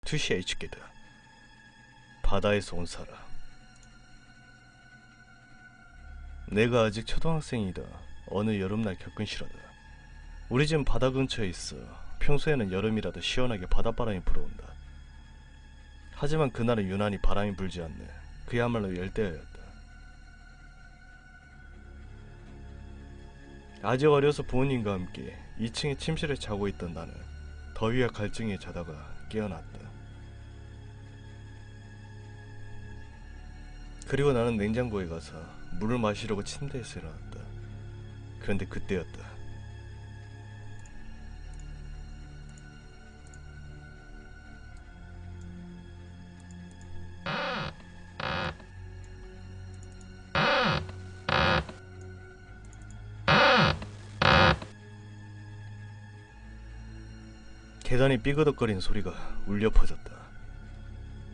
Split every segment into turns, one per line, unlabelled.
2CH게다. 바다에서 온 사람. 내가 아직 초등학생이다. 어느 여름날 겪은 실화다. 우리 집은 바다 근처에 있어. 평소에는 여름이라도 시원하게 바닷바람이 불어온다. 하지만 그날은 유난히 바람이 불지 않네. 그야말로 열대야였다. 아직 어려서 부모님과 함께 2층의 침실에 자고 있던 나는 더위와 갈증에 자다가 깨어났다. 그리고 나는 냉장고에 가서 물을 마시려고 침대에서 일어났다. 그런데 그때였다. 계단이 삐그덕거리는 소리가 울려 퍼졌다.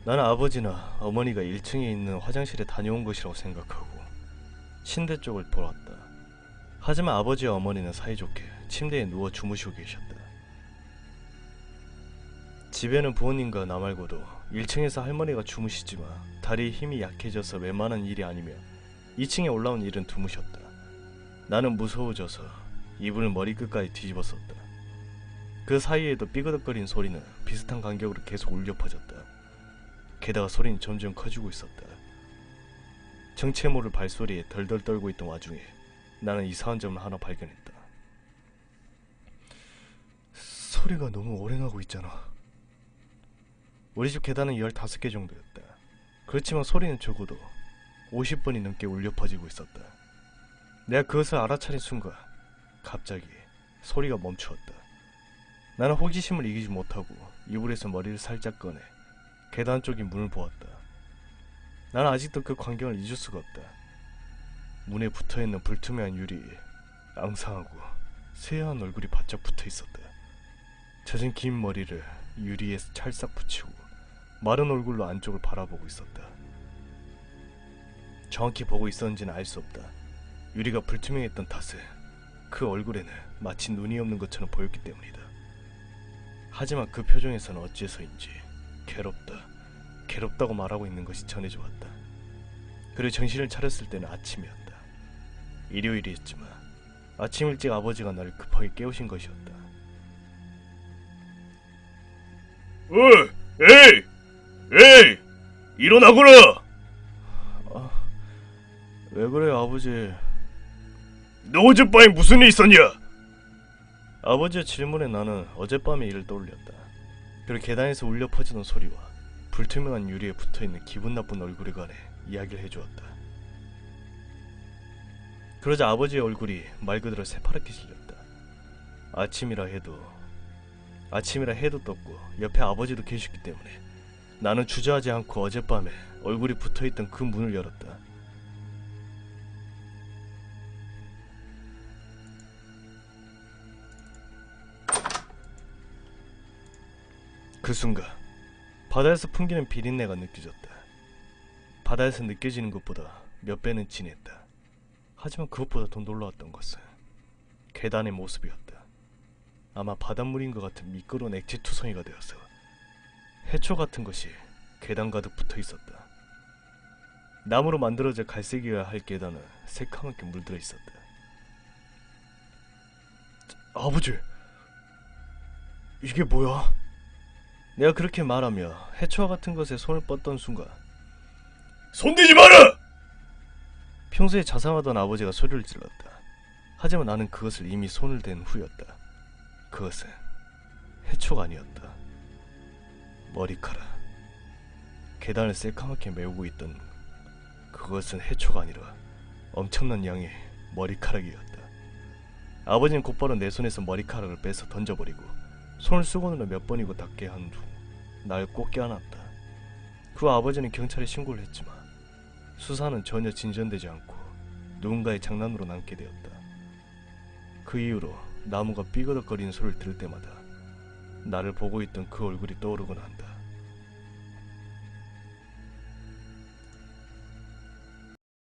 나는 아버지나 어머니가 1층에 있는 화장실에 다녀온 것이라고 생각하고 침대 쪽을 돌았다. 하지만 아버지와 어머니는 사이좋게 침대에 누워 주무시고 계셨다. 집에는 부모님과 나 말고도 1층에서 할머니가 주무시지만 다리에 힘이 약해져서 웬만한 일이 아니며 2층에 올라온 일은 드무셨다. 나는 무서워져서 이불을 머리끝까지 뒤집었었다. 그 사이에도 삐그덕거리는 소리는 비슷한 간격으로 계속 울려 퍼졌다. 게다가 소리는 점점 커지고 있었다. 정체 모를 발소리에 덜덜 떨고 있던 와중에 나는 이상한 점을 하나 발견했다. 소리가 너무 오래 나고 있잖아. 우리 집 계단은 15개 정도였다. 그렇지만 소리는 적어도 50번이 넘게 울려 퍼지고 있었다. 내가 그것을 알아차린 순간 갑자기 소리가 멈추었다. 나는 호기심을 이기지 못하고 이불에서 머리를 살짝 꺼내 계단 쪽인 문을 보았다. 나는 아직도 그 광경을 잊을 수가 없다. 문에 붙어있는 불투명한 유리에 앙상하고 새하얀 얼굴이 바짝 붙어있었다. 젖은 긴 머리를 유리에 찰싹 붙이고 마른 얼굴로 안쪽을 바라보고 있었다. 정확히 보고 있었는지는 알 수 없다. 유리가 불투명했던 탓에 그 얼굴에는 마치 눈이 없는 것처럼 보였기 때문이다. 하지만 그 표정에서는 어째서인지 괴롭다고 말하고 있는 것이 전해져 왔다. 그리고 정신을 차렸을 때는 아침이었다. 일요일이었지만 아침 일찍 아버지가 나를 급하게 깨우신 것이었다. 에이! 일어나거라! 왜 그래요, 아버지? 너 어젯밤에 무슨 일 있었냐? 아버지의 질문에 나는 어젯밤의 일을 떠올렸다. 그리고 계단에서 울려 퍼지던 소리와 불투명한 유리에 붙어있는 기분 나쁜 얼굴에 관해 이야기를 해주었다. 그러자 아버지의 얼굴이 말 그대로 새파랗게 질렸다. 아침이라 해도 떴고 옆에 아버지도 계셨기 때문에 나는 주저하지 않고 어젯밤에 얼굴이 붙어있던 그 문을 열었다. 그 순간 바다에서 풍기는 비린내가 느껴졌다. 바다에서 느껴지는 것보다 몇 배는 진했다. 하지만 그것보다 더 놀라웠던 것은 계단의 모습이었다. 아마 바닷물인 것 같은 미끄러운 액체 투성이가 되어서 해초 같은 것이 계단 가득 붙어 있었다. 나무로 만들어져 갈색이어야 할 계단은 새카맣게 물들어 있었다. 아버지, 이게 뭐야? 내가 그렇게 말하며 해초와 같은 것에 손을 뻗던 순간 손대지 마라! 평소에 자상하던 아버지가 소리를 질렀다. 하지만 나는 그것을 이미 손을 댄 후였다. 그것은 해초가 아니었다. 머리카락. 계단을 새카맣게 메우고 있던 그것은 해초가 아니라 엄청난 양의 머리카락이었다. 아버지는 곧바로 내 손에서 머리카락을 빼서 던져버리고 손을 수건으로 몇 번이고 닦게 한 후 날 꼭 껴안았다. 그 아버지는 경찰에 신고를 했지만 수사는 전혀 진전되지 않고 누군가의 장난으로 남게 되었다. 그 이후로 나무가 삐그덕거리는 소리를 들을 때마다 나를 보고 있던 그 얼굴이 떠오르곤 한다.